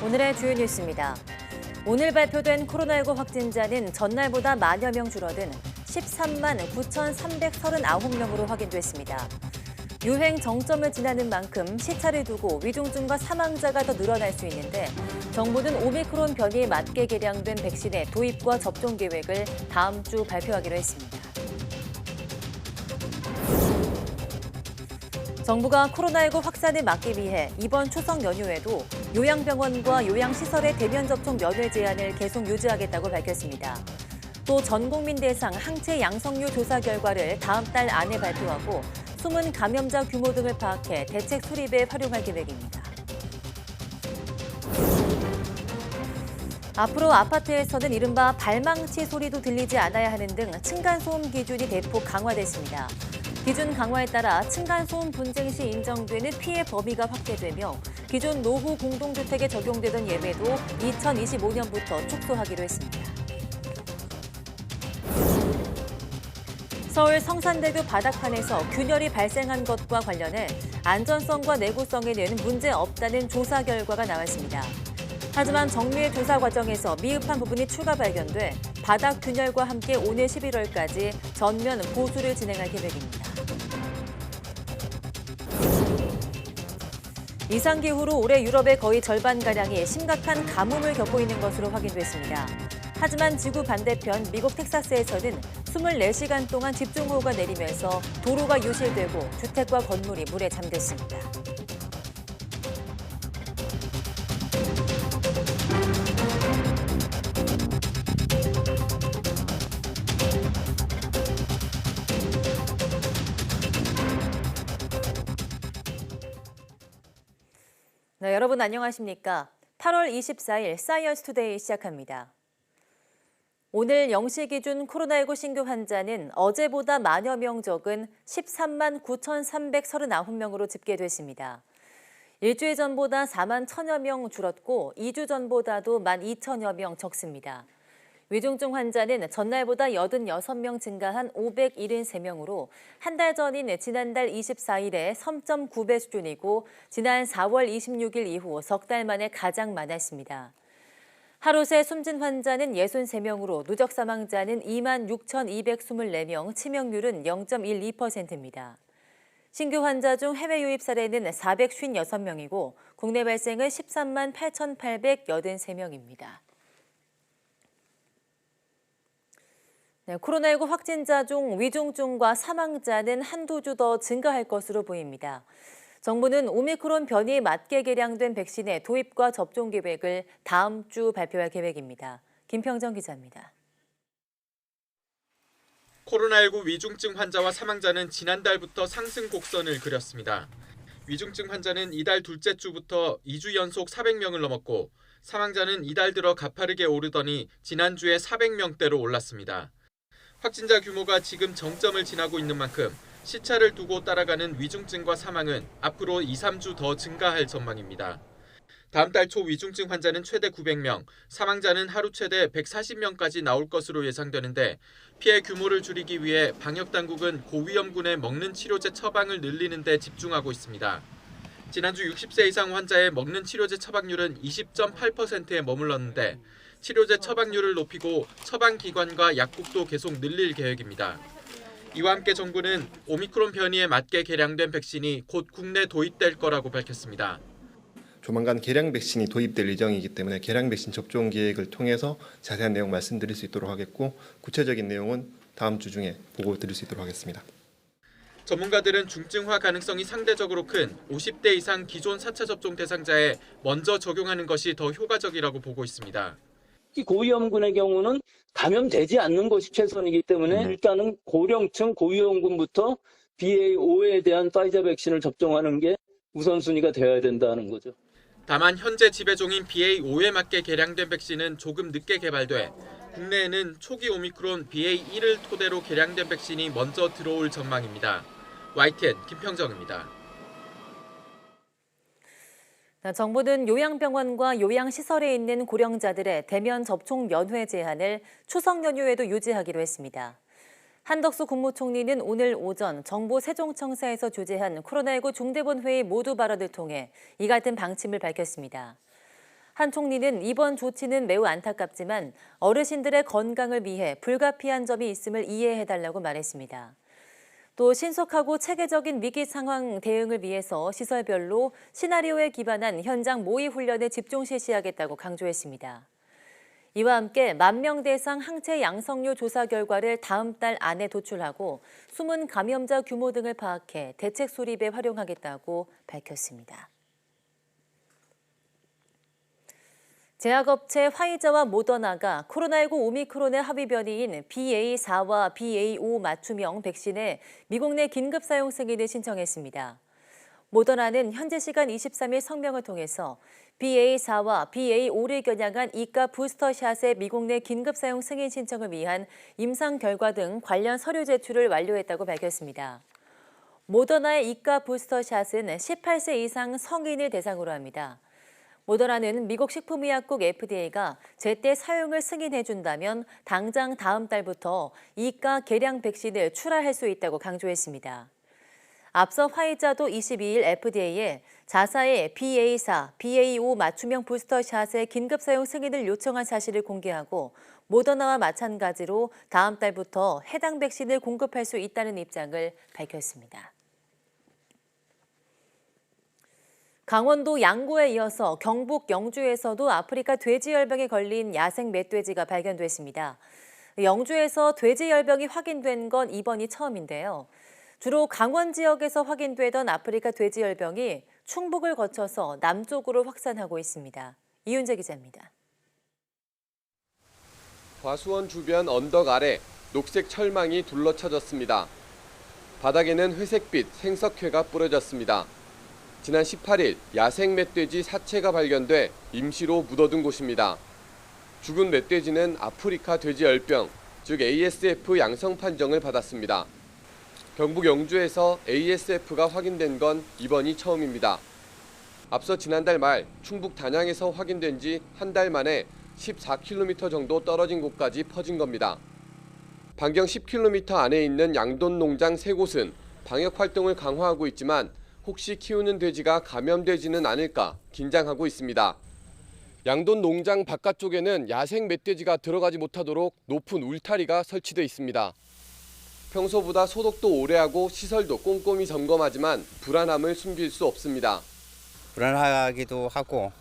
오늘의 주요 뉴스입니다. 오늘 발표된 코로나19 확진자는 전날보다 만여 명 줄어든 13만 9,339명으로 확인됐습니다. 유행 정점을 지나는 만큼 시차를 두고 위중증과 사망자가 더 늘어날 수 있는데 정부는 오미크론 변이에 맞게 개량된 백신의 도입과 접종 계획을 다음 주 발표하기로 했습니다. 정부가 코로나19 확산을 막기 위해 이번 추석 연휴에도 요양병원과 요양시설의 대면 접촉 면회 제한을 계속 유지하겠다고 밝혔습니다. 또 전 국민 대상 항체 양성류 조사 결과를 다음 달 안에 발표하고 숨은 감염자 규모 등을 파악해 대책 수립에 활용할 계획입니다. 앞으로 아파트에서는 이른바 발망치 소리도 들리지 않아야 하는 등 층간소음 기준이 대폭 강화됐습니다. 기준 강화에 따라 층간소음 분쟁 시 인정되는 피해 범위가 확대되며 기존 노후 공동주택에 적용되던 예외도 2025년부터 축소하기로 했습니다. 서울 성산대교 바닥판에서 균열이 발생한 것과 관련해 안전성과 내구성에는 문제 없다는 조사 결과가 나왔습니다. 하지만 정밀 조사 과정에서 미흡한 부분이 추가 발견돼 바닥 균열과 함께 오늘 11월까지 전면 보수를 진행할 계획입니다. 이상기후로 올해 유럽의 거의 절반가량이 심각한 가뭄을 겪고 있는 것으로 확인됐습니다. 하지만 지구 반대편 미국 텍사스에서는 24시간 동안 집중호우가 내리면서 도로가 유실되고 주택과 건물이 물에 잠겼습니다. 네, 여러분 안녕하십니까? 8월 24일 사이언스 투데이 시작합니다. 오늘 0시 기준 코로나19 신규 환자는 어제보다 만여 명 적은 13만 9,339명으로 집계됐습니다. 일주일 전보다 4만 1,000여 명 줄었고 2주 전보다도 12,000여 명 적습니다. 위중증 환자는 전날보다 86명 증가한 573명으로 한 달 전인 지난달 24일에 3.9배 수준이고 지난 4월 26일 이후 석 달 만에 가장 많았습니다. 하루 새 숨진 환자는 63명으로 누적 사망자는 2만 6,224명, 치명률은 0.12%입니다. 신규 환자 중 해외 유입 사례는 456명이고 국내 발생은 13만 8,883명입니다. 네, 코로나19 확진자 중 위중증과 사망자는 한두 주 더 증가할 것으로 보입니다. 정부는 오미크론 변이에 맞게 개량된 백신의 도입과 접종 계획을 다음 주 발표할 계획입니다. 김평정 기자입니다. 코로나19 위중증 환자와 사망자는 지난달부터 상승 곡선을 그렸습니다. 위중증 환자는 이달 둘째 주부터 2주 연속 400명을 넘었고 사망자는 이달 들어 가파르게 오르더니 지난주에 400명대로 올랐습니다. 확진자 규모가 지금 정점을 지나고 있는 만큼 시차를 두고 따라가는 위중증과 사망은 앞으로 2, 3주 더 증가할 전망입니다. 다음 달 초 위중증 환자는 최대 900명, 사망자는 하루 최대 140명까지 나올 것으로 예상되는데 피해 규모를 줄이기 위해 방역당국은 고위험군의 먹는 치료제 처방을 늘리는 데 집중하고 있습니다. 지난주 60세 이상 환자의 먹는 치료제 처방률은 20.8%에 머물렀는데 치료제 처방률을 높이고 처방기관과 약국도 계속 늘릴 계획입니다. 이와 함께 정부는 오미크론 변이에 맞게 개량된 백신이 곧 국내 도입될 거라고 밝혔습니다. 조만간 개량 백신이 도입될 예정이기 때문에 개량 백신 접종 계획을 통해서 자세한 내용 말씀드릴 수 있도록 하겠고 구체적인 내용은 다음 주 중에 보고 드릴 수 있도록 하겠습니다. 전문가들은 중증화 가능성이 상대적으로 큰 50대 이상 기존 4차 접종 대상자에 먼저 적용하는 것이 더 효과적이라고 보고 있습니다. 고위험군의 경우는 감염되지 않는 것이 최선이기 때문에 일단은 고령층, 고위험군부터 BA.5에 대한 파이자 백신을 접종하는 게 우선순위가 되어야 된다는 거죠. 다만 현재 지배종인 BA.5에 맞게 개량된 백신은 조금 늦게 개발돼 국내에는 초기 오미크론 BA.1을 토대로 개량된 백신이 먼저 들어올 전망입니다. YTN 김평정입니다. 정부는 요양병원과 요양시설에 있는 고령자들의 대면 접촉 면회 제한을 추석 연휴에도 유지하기로 했습니다. 한덕수 국무총리는 오늘 오전 정부 세종청사에서 주재한 코로나19 중대본 회의 모두 발언을 통해 이 같은 방침을 밝혔습니다. 한 총리는 이번 조치는 매우 안타깝지만 어르신들의 건강을 위해 불가피한 점이 있음을 이해해달라고 말했습니다. 또 신속하고 체계적인 위기 상황 대응을 위해서 시설별로 시나리오에 기반한 현장 모의 훈련에 집중 실시하겠다고 강조했습니다. 이와 함께 10,000명 대상 항체 양성류 조사 결과를 다음 달 안에 도출하고 숨은 감염자 규모 등을 파악해 대책 수립에 활용하겠다고 밝혔습니다. 제약업체 화이자와 모더나가 코로나19 오미크론의 합의 변이인 BA4와 BA5 맞춤형 백신의 미국 내 긴급 사용 승인을 신청했습니다. 모더나는 현지 시간 23일 성명을 통해서 BA4와 BA5를 겨냥한 2가 부스터샷의 미국 내 긴급 사용 승인 신청을 위한 임상 결과 등 관련 서류 제출을 완료했다고 밝혔습니다. 모더나의 2가 부스터샷은 18세 이상 성인을 대상으로 합니다. 모더나는 미국 식품의약국 FDA가 제때 사용을 승인해준다면 당장 다음 달부터 2가 개량 백신을 출하할 수 있다고 강조했습니다. 앞서 화이자도 22일 FDA에 자사의 BA4, BA5 맞춤형 부스터샷의 긴급 사용 승인을 요청한 사실을 공개하고 모더나와 마찬가지로 다음 달부터 해당 백신을 공급할 수 있다는 입장을 밝혔습니다. 강원도 양구에 이어서 경북 영주에서도 아프리카 돼지열병에 걸린 야생 멧돼지가 발견됐습니다. 영주에서 돼지열병이 확인된 건 이번이 처음인데요. 주로 강원 지역에서 확인되던 아프리카 돼지열병이 충북을 거쳐서 남쪽으로 확산하고 있습니다. 이윤재 기자입니다. 과수원 주변 언덕 아래 녹색 철망이 둘러쳐졌습니다. 바닥에는 회색빛 생석회가 뿌려졌습니다. 지난 18일 야생 멧돼지 사체가 발견돼 임시로 묻어둔 곳입니다. 죽은 멧돼지는 아프리카 돼지열병, 즉 ASF 양성 판정을 받았습니다. 경북 영주에서 ASF가 확인된 건 이번이 처음입니다. 앞서 지난달 말 충북 단양에서 확인된 지 한 달 만에 14km 정도 떨어진 곳까지 퍼진 겁니다. 반경 10km 안에 있는 양돈 농장 3곳은 방역 활동을 강화하고 있지만 혹시 키우는 돼지가 감염되지는 않을까 긴장하고 있습니다. 양돈 농장 바깥쪽에는 야생 멧돼지가 들어가지 못하도록 높은 울타리가 설치돼 있습니다. 평소보다 소독도 오래 하고 시설도 꼼꼼히 점검하지만 불안함을 숨길 수 없습니다. 불안하기도 하고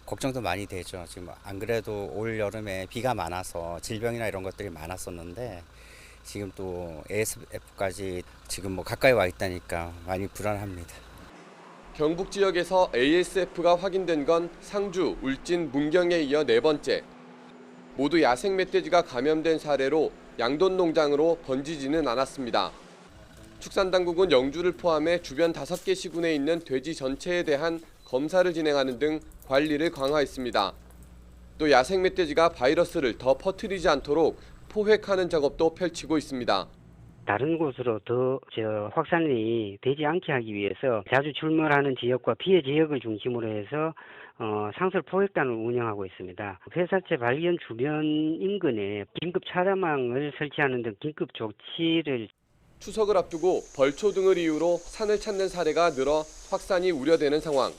걱정도 많이 되죠. 지금 안 그래도 올 여름에 비가 많아서 질병이나 이런 것들이 많았었는데 지금 또 ASF까지 지금 가까이 와 있다니까 많이 불안합니다. 경북 지역에서 ASF가 확인된 건 상주, 울진, 문경에 이어 4번째. 모두 야생 멧돼지가 감염된 사례로 양돈 농장으로 번지지는 않았습니다. 축산당국은 영주를 포함해 주변 5개 시군에 있는 돼지 전체에 대한 검사를 진행하는 등 관리를 강화했습니다. 또 야생 멧돼지가 바이러스를 더 퍼뜨리지 않도록 포획하는 작업도 펼치고 있습니다. 다른 곳으로 더 확산이 되지 않게 하기 위해서 자주 출몰하는 지역과 피해 지역을 중심으로 해서 상설 포획단을 운영하고 있습니다. 폐사체 발견 주변 인근에 긴급 차량망을 설치하는 등 긴급 조치를 추석을 앞두고 벌초 등을 이유로 산을 찾는 사례가 늘어 확산이 우려되는 상황.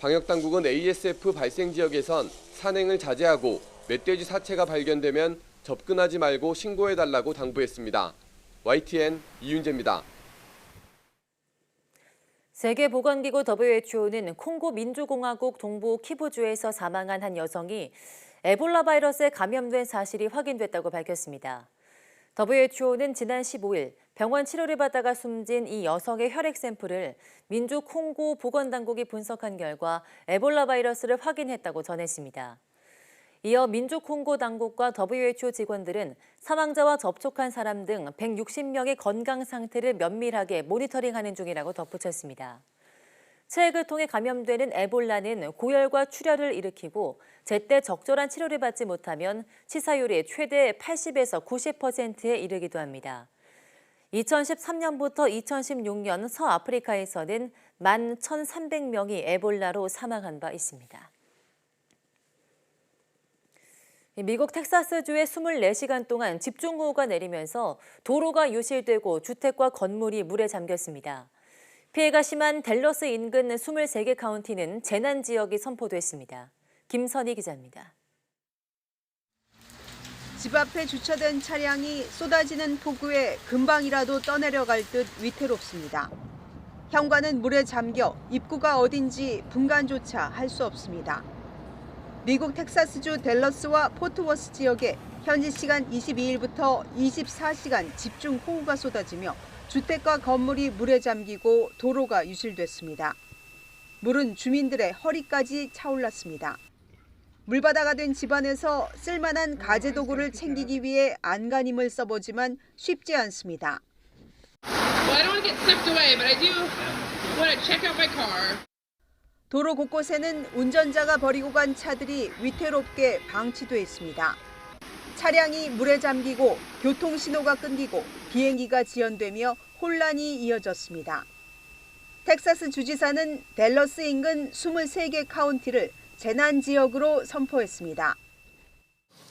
방역당국은 ASF 발생 지역에선 산행을 자제하고 멧돼지 사체가 발견되면 접근하지 말고 신고해달라고 당부했습니다. YTN 이윤재입니다. 세계보건기구 WHO는 콩고 민주공화국 동부 키부주에서 사망한 한 여성이 에볼라 바이러스에 감염된 사실이 확인됐다고 밝혔습니다. WHO는 지난 15일 병원 치료를 받다가 숨진 이 여성의 혈액 샘플을 민주 콩고 보건당국이 분석한 결과 에볼라 바이러스를 확인했다고 전했습니다. 이어 민주 콩고 당국과 WHO 직원들은 사망자와 접촉한 사람 등 160명의 건강 상태를 면밀하게 모니터링하는 중이라고 덧붙였습니다. 체액을 통해 감염되는 에볼라는 고열과 출혈을 일으키고 제때 적절한 치료를 받지 못하면 치사율이 최대 80에서 90%에 이르기도 합니다. 2013년부터 2016년 서아프리카에서는 11,300명이 에볼라로 사망한 바 있습니다. 미국 텍사스주에 24시간 동안 집중호우가 내리면서 도로가 유실되고 주택과 건물이 물에 잠겼습니다. 피해가 심한 댈러스 인근 23개 카운티는 재난 지역이 선포됐습니다. 김선희 기자입니다. 집 앞에 주차된 차량이 쏟아지는 폭우에 금방이라도 떠내려갈 듯 위태롭습니다. 현관은 물에 잠겨 입구가 어딘지 분간조차 할 수 없습니다. 미국 텍사스주 댈러스와 포트워스 지역에 현지 시간 22일부터 24시간 집중 호우가 쏟아지며 주택과 건물이 물에 잠기고 도로가 유실됐습니다. 물은 주민들의 허리까지 차올랐습니다. 물바다가 된 집안에서 쓸만한 가재도구를 챙기기 위해 안간힘을 써보지만 쉽지 않습니다. 도로 곳곳에는 운전자가 버리고 간 차들이 위태롭게 방치돼 있습니다. 차량이 물에 잠기고 교통신호가 끊기고 비행기가 지연되며 혼란이 이어졌습니다. 텍사스 주지사는 댈러스 인근 23개 카운티를 재난지역으로 선포했습니다.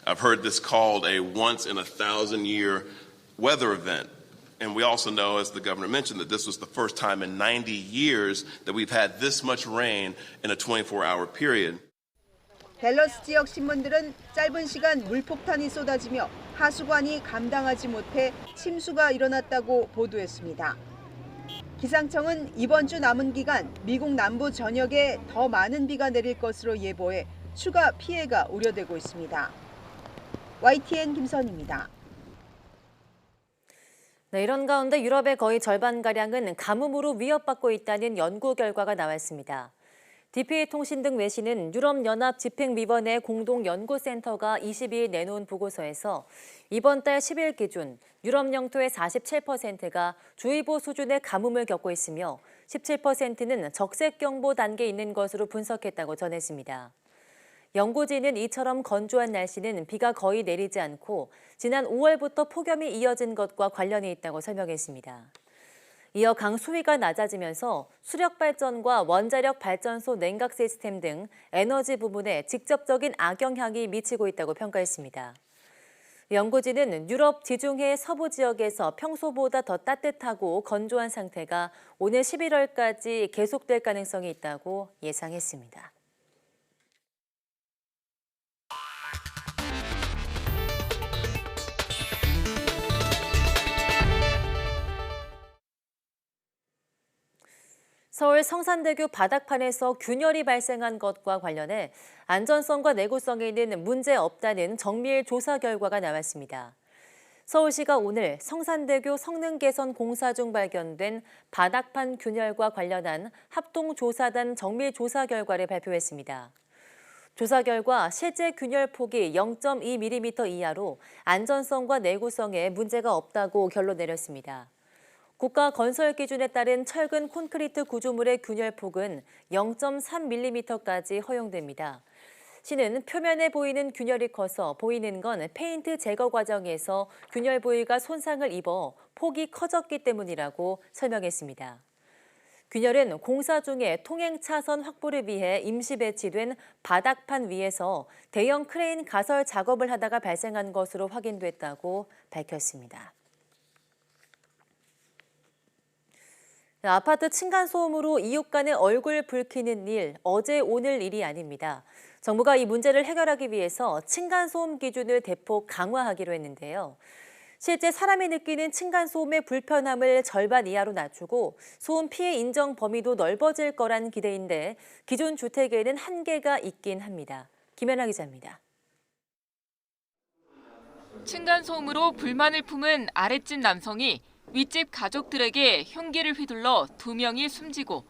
I've heard this called a once-in-a-thousand-year weather event. And we also know, as the governor mentioned, that this was the first time in 90 years that we've had this much rain in a 24-hour period. 댈러스 지역 신문들은 짧은 시간 물폭탄이 쏟아지며 하수관이 감당하지 못해 침수가 일어났다고 보도했습니다. 기상청은 이번 주 남은 기간 미국 남부 전역에 더 많은 비가 내릴 것으로 예보해 추가 피해가 우려되고 있습니다. YTN 김선희입니다. 네, 이런 가운데 유럽의 거의 절반가량은 가뭄으로 위협받고 있다는 연구 결과가 나왔습니다. DPA-통신 등 외신은 유럽연합집행위원회 공동연구센터가 22일 내놓은 보고서에서 이번 달 10일 기준 유럽 영토의 47%가 주의보 수준의 가뭄을 겪고 있으며 17%는 적색경보 단계에 있는 것으로 분석했다고 전했습니다. 연구진은 이처럼 건조한 날씨는 비가 거의 내리지 않고 지난 5월부터 폭염이 이어진 것과 관련이 있다고 설명했습니다. 이어 강수위가 낮아지면서 수력발전과 원자력 발전소 냉각 시스템 등 에너지 부문에 직접적인 악영향이 미치고 있다고 평가했습니다. 연구진은 유럽 지중해 서부 지역에서 평소보다 더 따뜻하고 건조한 상태가 오늘 11월까지 계속될 가능성이 있다고 예상했습니다. 서울 성산대교 바닥판에서 균열이 발생한 것과 관련해 안전성과 내구성에 있는 문제 없다는 정밀 조사 결과가 나왔습니다. 서울시가 오늘 성산대교 성능 개선 공사 중 발견된 바닥판 균열과 관련한 합동조사단 정밀 조사 결과를 발표했습니다. 조사 결과 실제 균열 폭이 0.2mm 이하로 안전성과 내구성에 문제가 없다고 결론 내렸습니다. 국가 건설 기준에 따른 철근 콘크리트 구조물의 균열 폭은 0.3mm까지 허용됩니다. 시는 표면에 보이는 균열이 커서 보이는 건 페인트 제거 과정에서 균열 부위가 손상을 입어 폭이 커졌기 때문이라고 설명했습니다. 균열은 공사 중에 통행 차선 확보를 위해 임시 배치된 바닥판 위에서 대형 크레인 가설 작업을 하다가 발생한 것으로 확인됐다고 밝혔습니다. 아파트 층간소음으로 이웃 간의 얼굴 붉히는 일, 어제 오늘 일이 아닙니다. 정부가 이 문제를 해결하기 위해서 층간소음 기준을 대폭 강화하기로 했는데요. 실제 사람이 느끼는 층간소음의 불편함을 절반 이하로 낮추고 소음 피해 인정 범위도 넓어질 거란 기대인데 기존 주택에는 한계가 있긴 합니다. 김연아 기자입니다. 층간소음으로 불만을 품은 아랫집 남성이 윗집 가족들에게 흉기를 휘둘러 2명이 숨지고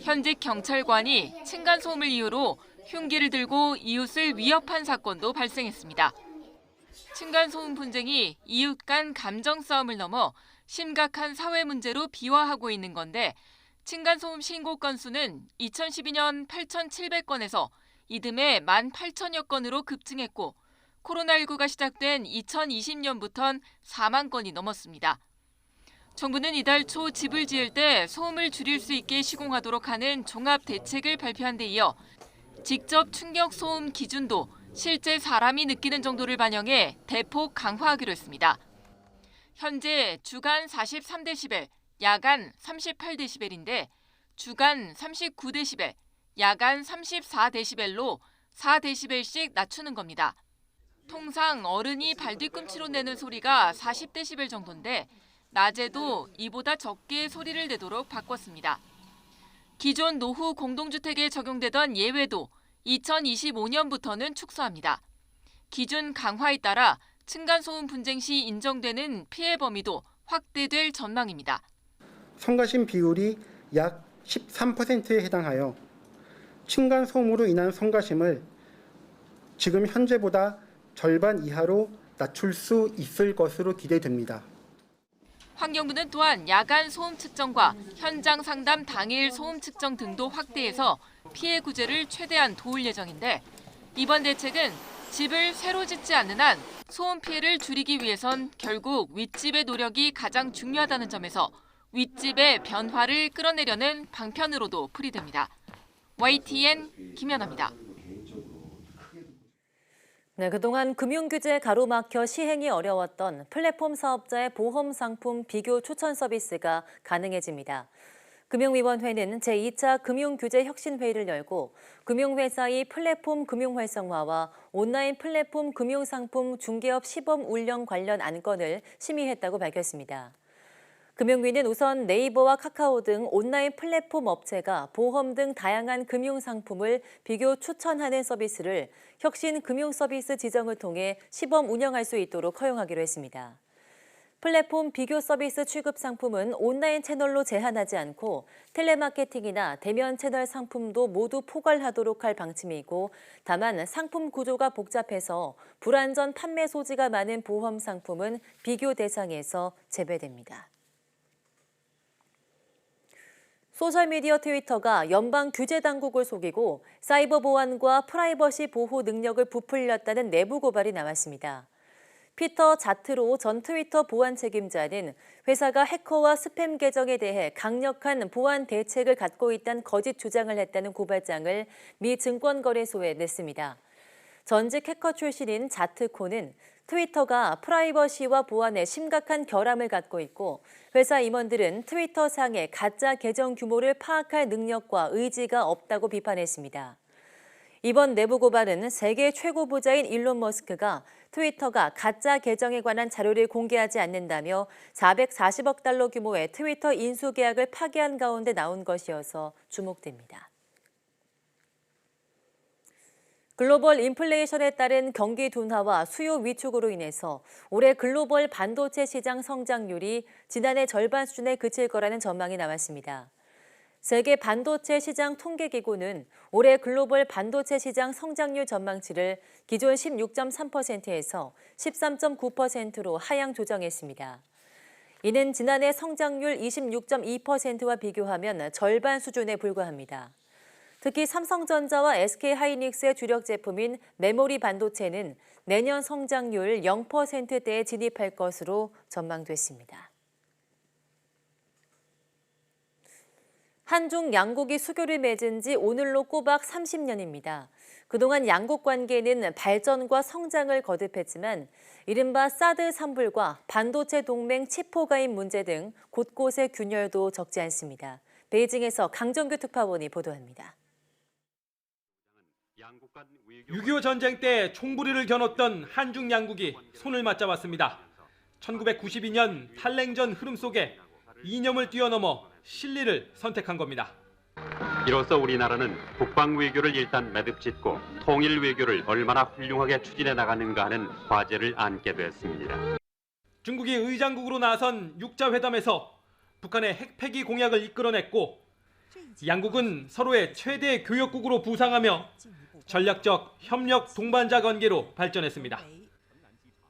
현직 경찰관이 층간소음을 이유로 흉기를 들고 이웃을 위협한 사건도 발생했습니다. 층간소음 분쟁이 이웃 간 감정 싸움을 넘어 심각한 사회 문제로 비화하고 있는 건데 층간소음 신고 건수는 2012년 8,700건에서 이듬해 18,000여 건으로 급증했고 코로나19가 시작된 2020년부터는 4만 건이 넘었습니다. 정부는 이달 초 집을 지을 때 소음을 줄일 수 있게 시공하도록 하는 종합 대책을 발표한 데 이어 직접 충격 소음 기준도 실제 사람이 느끼는 정도를 반영해 대폭 강화하기로 했습니다. 현재 주간 43데시벨, 야간 38데시벨인데 주간 39데시벨, 야간 34데시벨로 4dB씩 낮추는 겁니다. 통상 어른이 발뒤꿈치로 내는 소리가 40dB 정도인데 낮에도 이보다 적게 소리를 내도록 바꿨습니다. 기존 노후 공동주택에 적용되던 예외도 2025년부터는 축소합니다. 기준 강화에 따라 층간소음 분쟁 시 인정되는 피해 범위도 확대될 전망입니다. 성가심 비율이 약 13%에 해당하여 층간소음으로 인한 성가심을 지금 현재보다 절반 이하로 낮출 수 있을 것으로 기대됩니다. 환경부는 또한 야간 소음 측정과 현장 상담 당일 소음 측정 등도 확대해서 피해 구제를 최대한 도울 예정인데 이번 대책은 집을 새로 짓지 않는 한 소음 피해를 줄이기 위해선 결국 윗집의 노력이 가장 중요하다는 점에서 윗집의 변화를 끌어내려는 방편으로도 풀이됩니다. YTN 김연아입니다. 네, 그동안 금융규제 가로막혀 시행이 어려웠던 플랫폼 사업자의 보험 상품 비교 추천 서비스가 가능해집니다. 금융위원회는 제2차 금융규제 혁신회의를 열고 금융회사의 플랫폼 금융 활성화와 온라인 플랫폼 금융상품 중개업 시범 운영 관련 안건을 심의했다고 밝혔습니다. 금융위는 우선 네이버와 카카오 등 온라인 플랫폼 업체가 보험 등 다양한 금융상품을 비교 추천하는 서비스를 혁신 금융서비스 지정을 통해 시범 운영할 수 있도록 허용하기로 했습니다. 플랫폼 비교 서비스 취급 상품은 온라인 채널로 제한하지 않고 텔레마케팅이나 대면 채널 상품도 모두 포괄하도록 할 방침이고 다만 상품 구조가 복잡해서 불안전 판매 소지가 많은 보험 상품은 비교 대상에서 제외됩니다. 소셜미디어 트위터가 연방 규제 당국을 속이고 사이버 보안과 프라이버시 보호 능력을 부풀렸다는 내부 고발이 나왔습니다. 피터 자트로 전 트위터 보안 책임자는 회사가 해커와 스팸 계정에 대해 강력한 보안 대책을 갖고 있다는 거짓 주장을 했다는 고발장을 미 증권거래소에 냈습니다. 전직 해커 출신인 자트코는 트위터가 프라이버시와 보안에 심각한 결함을 갖고 있고 회사 임원들은 트위터상의 가짜 계정 규모를 파악할 능력과 의지가 없다고 비판했습니다. 이번 내부 고발은 세계 최고 부자인 일론 머스크가 트위터가 가짜 계정에 관한 자료를 공개하지 않는다며 440억 달러 규모의 트위터 인수 계약을 파기한 가운데 나온 것이어서 주목됩니다. 글로벌 인플레이션에 따른 경기 둔화와 수요 위축으로 인해서 올해 글로벌 반도체 시장 성장률이 지난해 절반 수준에 그칠 거라는 전망이 나왔습니다. 세계 반도체 시장 통계기구는 올해 글로벌 반도체 시장 성장률 전망치를 기존 16.3%에서 13.9%로 하향 조정했습니다. 이는 지난해 성장률 26.2%와 비교하면 절반 수준에 불과합니다. 특히 삼성전자와 SK하이닉스의 주력 제품인 메모리 반도체는 내년 성장률 0%대에 진입할 것으로 전망됐습니다. 한중 양국이 수교를 맺은 지 오늘로 꼬박 30년입니다. 그동안 양국 관계는 발전과 성장을 거듭했지만 이른바 사드 산불과 반도체 동맹 치포가인 문제 등 곳곳의 균열도 적지 않습니다. 베이징에서 강정규 특파원이 보도합니다. 6.25 전쟁 때 총부리를 겨눴던 한중 양국이 손을 맞잡았습니다. 1992년 탈냉전 흐름 속에 이념을 뛰어넘어 실리를 선택한 겁니다. 이로써 우리나라는 국방 외교를 일단 매듭짓고 통일 외교를 얼마나 훌륭하게 추진해 나가는가 하는 과제를 안게 됐습니다. 중국이 의장국으로 나선 6자 회담에서 북한의 핵폐기 공약을 이끌어냈고 양국은 서로의 최대 교역국으로 부상하며 전략적 협력 동반자 관계로 발전했습니다.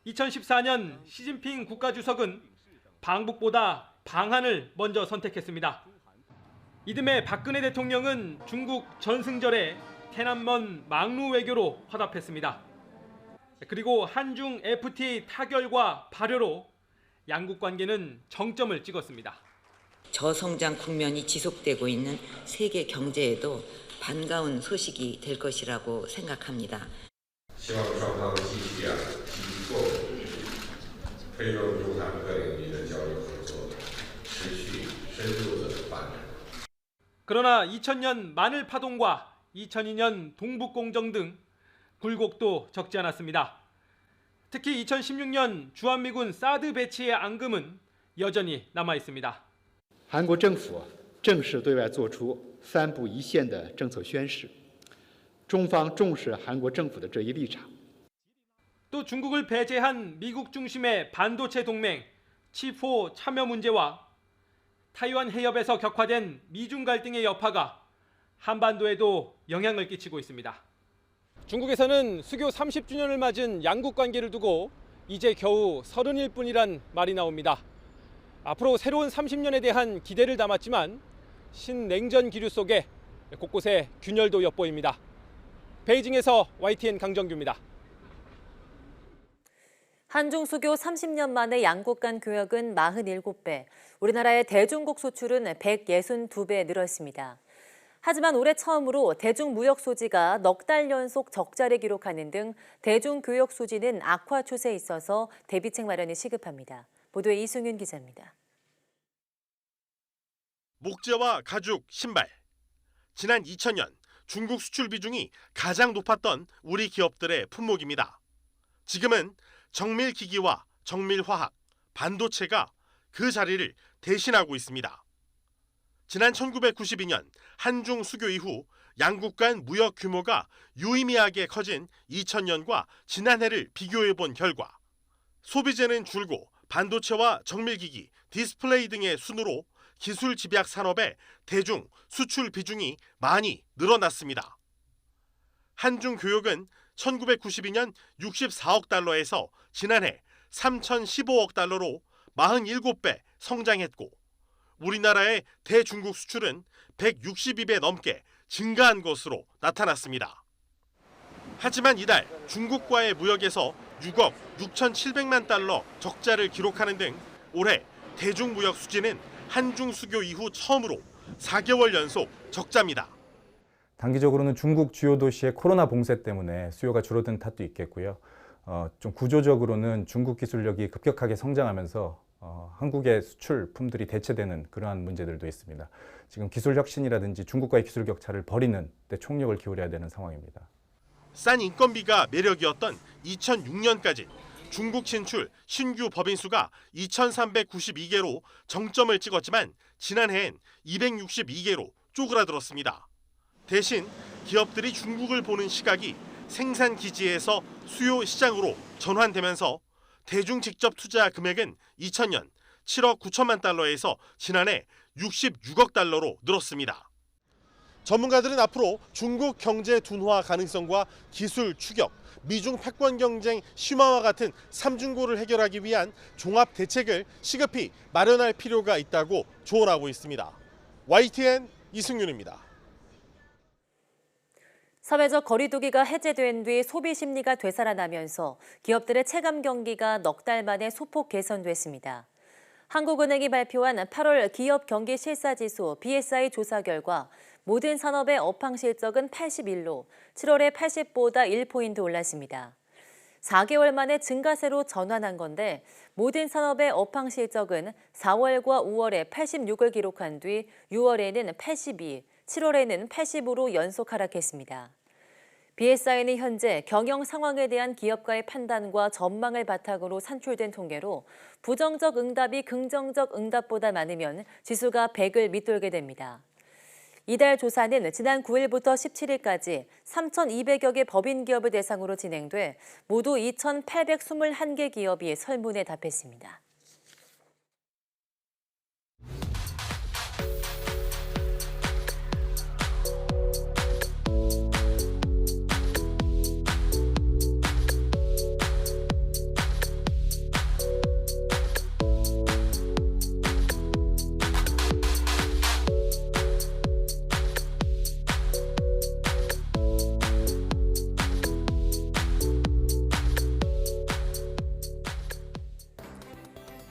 2014년 시진핑 국가주석은 방북보다 방한을 먼저 선택했습니다. 이듬해 박근혜 대통령은 중국 전승절에 태난먼 막루 외교로 화답했습니다. 그리고 한중 FTA 타결과 발효로 양국 관계는 정점을 찍었습니다. 저성장 국면이 지속되고 있는 세계 경제에도 반가운 소식이 될 것이라고 생각합니다. 그러나 2000년 마늘 파동과 2002년 동북공정 등 굴곡도 적지 않았습니다. 특히 2016년 주한미군 사드 배치의 앙금은 여전히 남아 있습니다. 韩国政府正式对外作出3步1线的政策宣示，中方重视韩国政府的这一立场。 또 중국을 배제한 미국 중심의 반도체 동맹 칩4 참여 문제와 타이완 해협에서 격화된 미중 갈등의 여파가 한반도에도 영향을 끼치고 있습니다. 중국에서는 수교 30주년을 맞은 양국 관계를 두고 이제 겨우 30일 뿐이란 말이 나옵니다. 앞으로 새로운 30년에 대한 기대를 담았지만 신냉전 기류 속에 곳곳에 균열도 엿보입니다. 베이징에서 YTN 강정규입니다. 한중 수교 30년 만에 양국 간 교역은 47배, 우리나라의 대중국 수출은 162배 늘었습니다. 하지만 올해 처음으로 대중무역 수지가 넉 달 연속 적자를 기록하는 등 대중교역 수지는 악화 추세에 있어서 대비책 마련이 시급합니다. 보도에 이승윤 기자입니다. 목재와 가죽, 신발. 지난 2000년 중국 수출 비중이 가장 높았던 우리 기업들의 품목입니다. 지금은 정밀기기와 정밀화학, 반도체가 그 자리를 대신하고 있습니다. 지난 1992년 한중 수교 이후 양국 간 무역 규모가 유의미하게 커진 2000년과 지난해를 비교해본 결과 소비재는 줄고 반도체와 정밀기기, 디스플레이 등의 순으로 기술 집약 산업의 대중 수출 비중이 많이 늘어났습니다. 한중 교역은 1992년 64억 달러에서 지난해 3,015억 달러로 47배 성장했고 우리나라의 대중국 수출은 162배 넘게 증가한 것으로 나타났습니다. 하지만 이달 중국과의 무역에서 6억 6,700만 달러 적자를 기록하는 등 올해 대중무역 수지는 한중 수교 이후 처음으로 4개월 연속 적자입니다. 단기적으로는 중국 주요 도시의 코로나 봉쇄 때문에 수요가 줄어든 탓도 있겠고요. 좀 구조적으로는 중국 기술력이 급격하게 성장하면서 한국의 수출품들이 대체되는 그러한 문제들도 있습니다. 지금 기술 혁신이라든지 중국과의 기술 격차를 벌이는 데 총력을 기울여야 되는 상황입니다. 싼 인건비가 매력이었던 2006년까지 중국 진출 신규 법인 수가 2,392개로 정점을 찍었지만 지난해엔 262개로 쪼그라들었습니다. 대신 기업들이 중국을 보는 시각이 생산 기지에서 수요 시장으로 전환되면서 대중 직접 투자 금액은 2000년 7억 9천만 달러에서 지난해 66억 달러로 늘었습니다. 전문가들은 앞으로 중국 경제 둔화 가능성과 기술 추격, 미중 패권 경쟁 심화와 같은 삼중고를 해결하기 위한 종합 대책을 시급히 마련할 필요가 있다고 조언하고 있습니다. YTN 이승윤입니다. 사회적 거리두기가 해제된 뒤 소비 심리가 되살아나면서 기업들의 체감 경기가 넉 달 만에 소폭 개선됐습니다. 한국은행이 발표한 8월 기업 경기 실사지수 BSI 조사 결과 모든 산업의 업황 실적은 81로 7월에 80보다 1포인트 올랐습니다. 4개월 만에 증가세로 전환한 건데 모든 산업의 업황 실적은 4월과 5월에 86을 기록한 뒤 6월에는 82, 7월에는 80으로 연속 하락했습니다. BSI는 현재 경영 상황에 대한 기업가의 판단과 전망을 바탕으로 산출된 통계로 부정적 응답이 긍정적 응답보다 많으면 지수가 100을 밑돌게 됩니다. 이달 조사는 지난 9일부터 17일까지 3,200여 개 법인 기업을 대상으로 진행돼 모두 2,821개 기업이 설문에 답했습니다.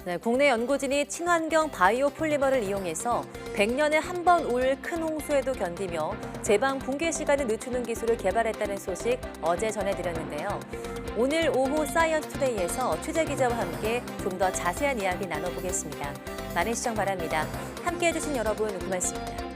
네, 국내 연구진이 친환경 바이오 폴리머를 이용해서 100년에 한 번 올 큰 홍수에도 견디며 제방 붕괴 시간을 늦추는 기술을 개발했다는 소식 어제 전해드렸는데요. 오늘 오후 사이언스 투데이에서 취재 기자와 함께 좀 더 자세한 이야기 나눠보겠습니다. 많은 시청 바랍니다. 함께해 주신 여러분 고맙습니다.